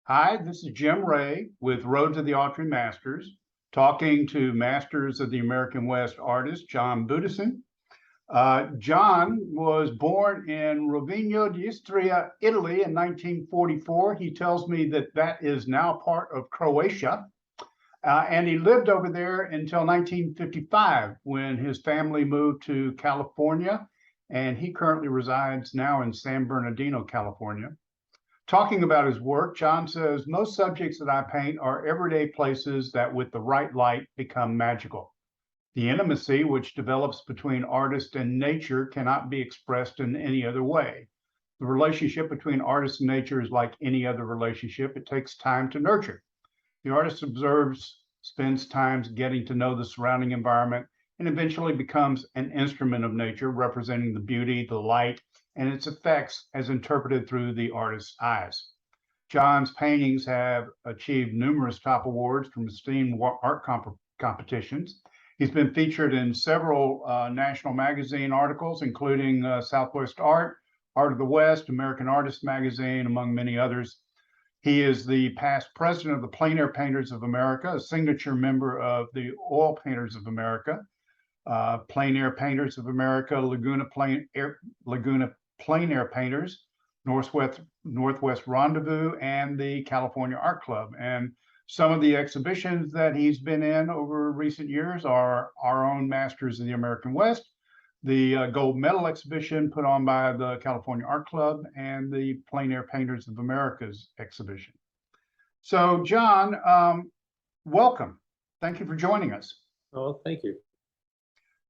Hi, this is Jim Ray with Road to the Autry Masters, talking to Masters of the American West artist John Budicin. John was born in Rovigno d'Istria, Italy in 1944. He tells me that that is now part of Croatia. And he lived over there until 1955 when his family moved to California, and he currently resides now in San Bernardino, California. Talking about his work, John says, most subjects that I paint are everyday places that with the right light become magical. The intimacy which develops between artist and nature cannot be expressed in any other way. The relationship between artist and nature is like any other relationship. It takes time to nurture. The artist observes, spends time getting to know the surrounding environment, and eventually becomes an instrument of nature, representing the beauty, the light, and its effects as interpreted through the artist's eyes. John's paintings have achieved numerous top awards from esteemed art competitions. He's been featured in several national magazine articles, including Southwest Art, Art of the West, American Artist Magazine, among many others. He is the past president of the Plein Air Painters of America, a signature member of the Oil Painters of America, Plein Air Painters of America, Laguna Plein Air Painters, Northwest Rendezvous, and the California Art Club. And some of the exhibitions that he's been in over recent years are our own Masters of the American West, the gold medal exhibition put on by the California Art Club, and the Plein Air Painters of America's exhibition. So, John, welcome. Thank you for joining us. Oh, thank you.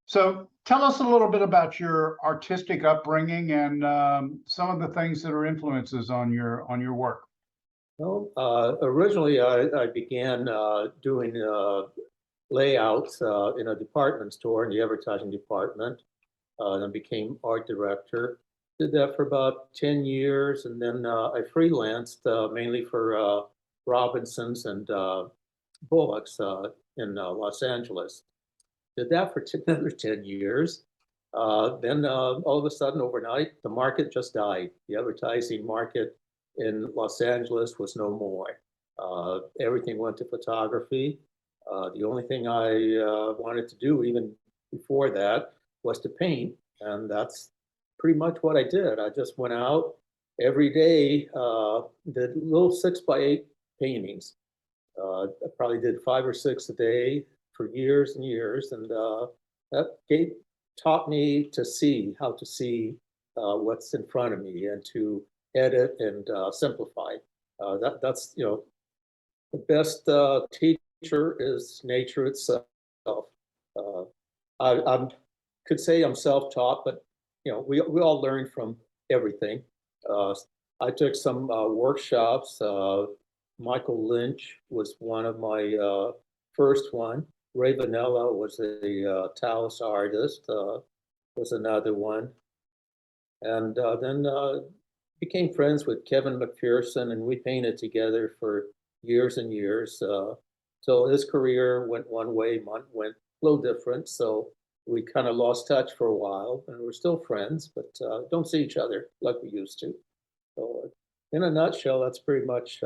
So tell us a little bit about your artistic upbringing and some of the things that are influences on your work. Well, originally I began doing layouts in a department store in the advertising department. Then became art director. Did that for about 10 years, and then I freelanced mainly for Robinsons and Bullocks in Los Angeles. Did that for another 10 years. Then all of a sudden, overnight, the market just died. The advertising market in Los Angeles was no more. Everything went to photography. The only thing I wanted to do, even before that, was to paint. And that's pretty much what I did. I just went out every day, did little 6x8 paintings. I probably did 5 or 6 a day for years and years, and that taught me to see how to see what's in front of me and to edit and simplify. That's the best teacher is nature itself. I could say I'm self-taught, but we all learn from everything. I took some workshops. Michael Lynch was one of my first one. Ray Vanella was a Taos artist, was another one. And then became friends with Kevin McPherson, and we painted together for years and years. Till his career went one way, mine went a little different. So we kind of lost touch for a while, and we're still friends, but don't see each other like we used to. So in a nutshell, that's pretty much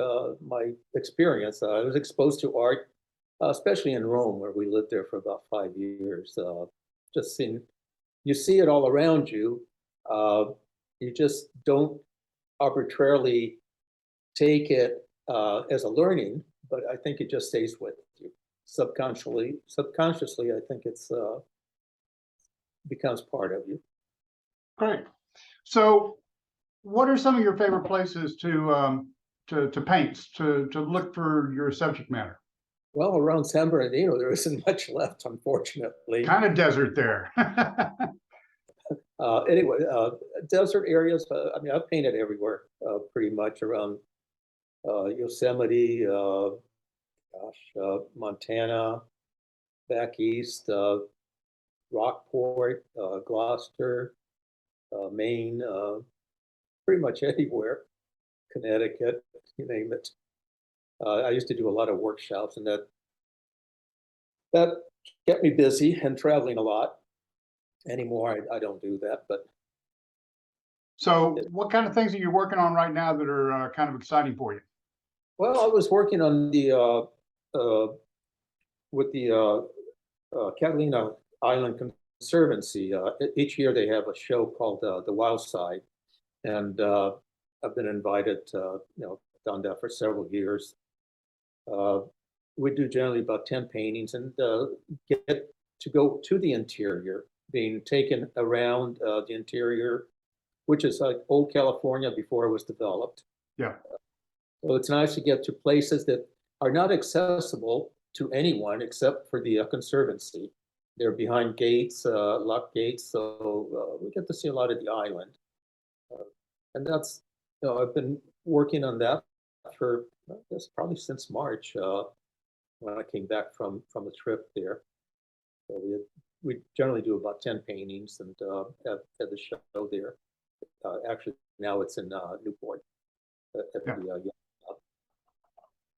my experience. I was exposed to art, especially in Rome, where we lived there for about 5 years. Just seeing, you see it all around you. You just don't arbitrarily take it as a learning, but I think it just stays with you subconsciously. I think it's becomes part of you. Great. So, what are some of your favorite places to paint, to look for your subject matter? Well, around San Bernardino, there isn't much left, unfortunately. Kind of desert there. Anyway, desert areas, I mean, I've painted everywhere, pretty much around Yosemite, Montana, back east, Rockport, Gloucester, Maine, pretty much anywhere, Connecticut, you name it. I used to do a lot of workshops, and that kept me busy and traveling a lot. Anymore, I don't do that, but. So what kind of things are you working on right now that are kind of exciting for you? Well, I was working on with the Catalina Island Conservancy. Each year they have a show called the Wild Side, and I've been invited to, done that for several years. We do generally about 10 paintings and get to go to the interior, being taken around the interior, which is like old California before it was developed. Yeah. So it's nice to get to places that are not accessible to anyone except for the Conservancy. They're behind gates, locked gates, so we get to see a lot of the island. And that's, I've been working on that for, I guess, probably since March, when I came back from a trip there. So we generally do about 10 paintings and at the show there. Actually, now it's in Newport. Yeah.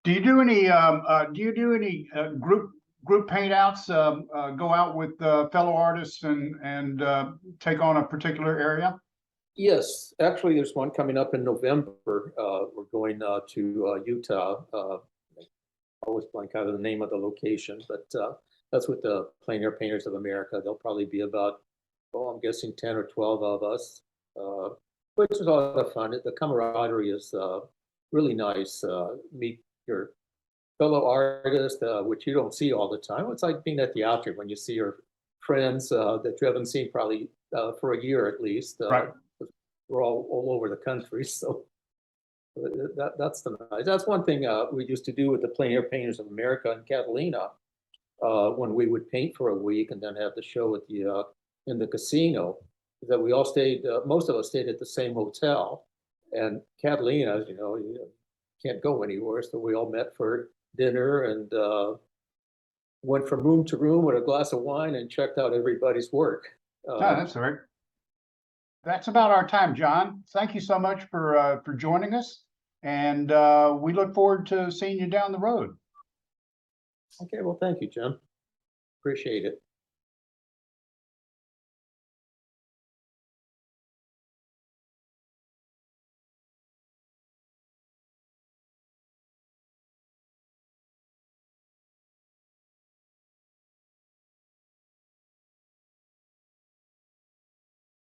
Do you do any group paint outs? Go out with fellow artists and take on a particular area? Yes, actually, there's one coming up in November. We're going to Utah. I always blank out of the name of the location, but that's with the Plein Air Painters of America. There'll probably be about, I'm guessing 10 or 12 of us, which is a lot of fun. The camaraderie is really nice. Meet your fellow artists, which you don't see all the time. It's like being at the Autry when you see your friends that you haven't seen probably for a year at least. Right. We're all over the country, so that's nice. That's one thing we used to do with the Plein Air Painters of America in Catalina, when we would paint for a week and then have the show at the in the casino. That we all stayed, most of us stayed at the same hotel, and Catalina, you can't go anywhere, so we all met for dinner and went from room to room with a glass of wine and checked out everybody's work. That's all right. That's about our time, John. Thank you so much for joining us, and we look forward to seeing you down the road. Okay, well, thank you, Jim. Appreciate it.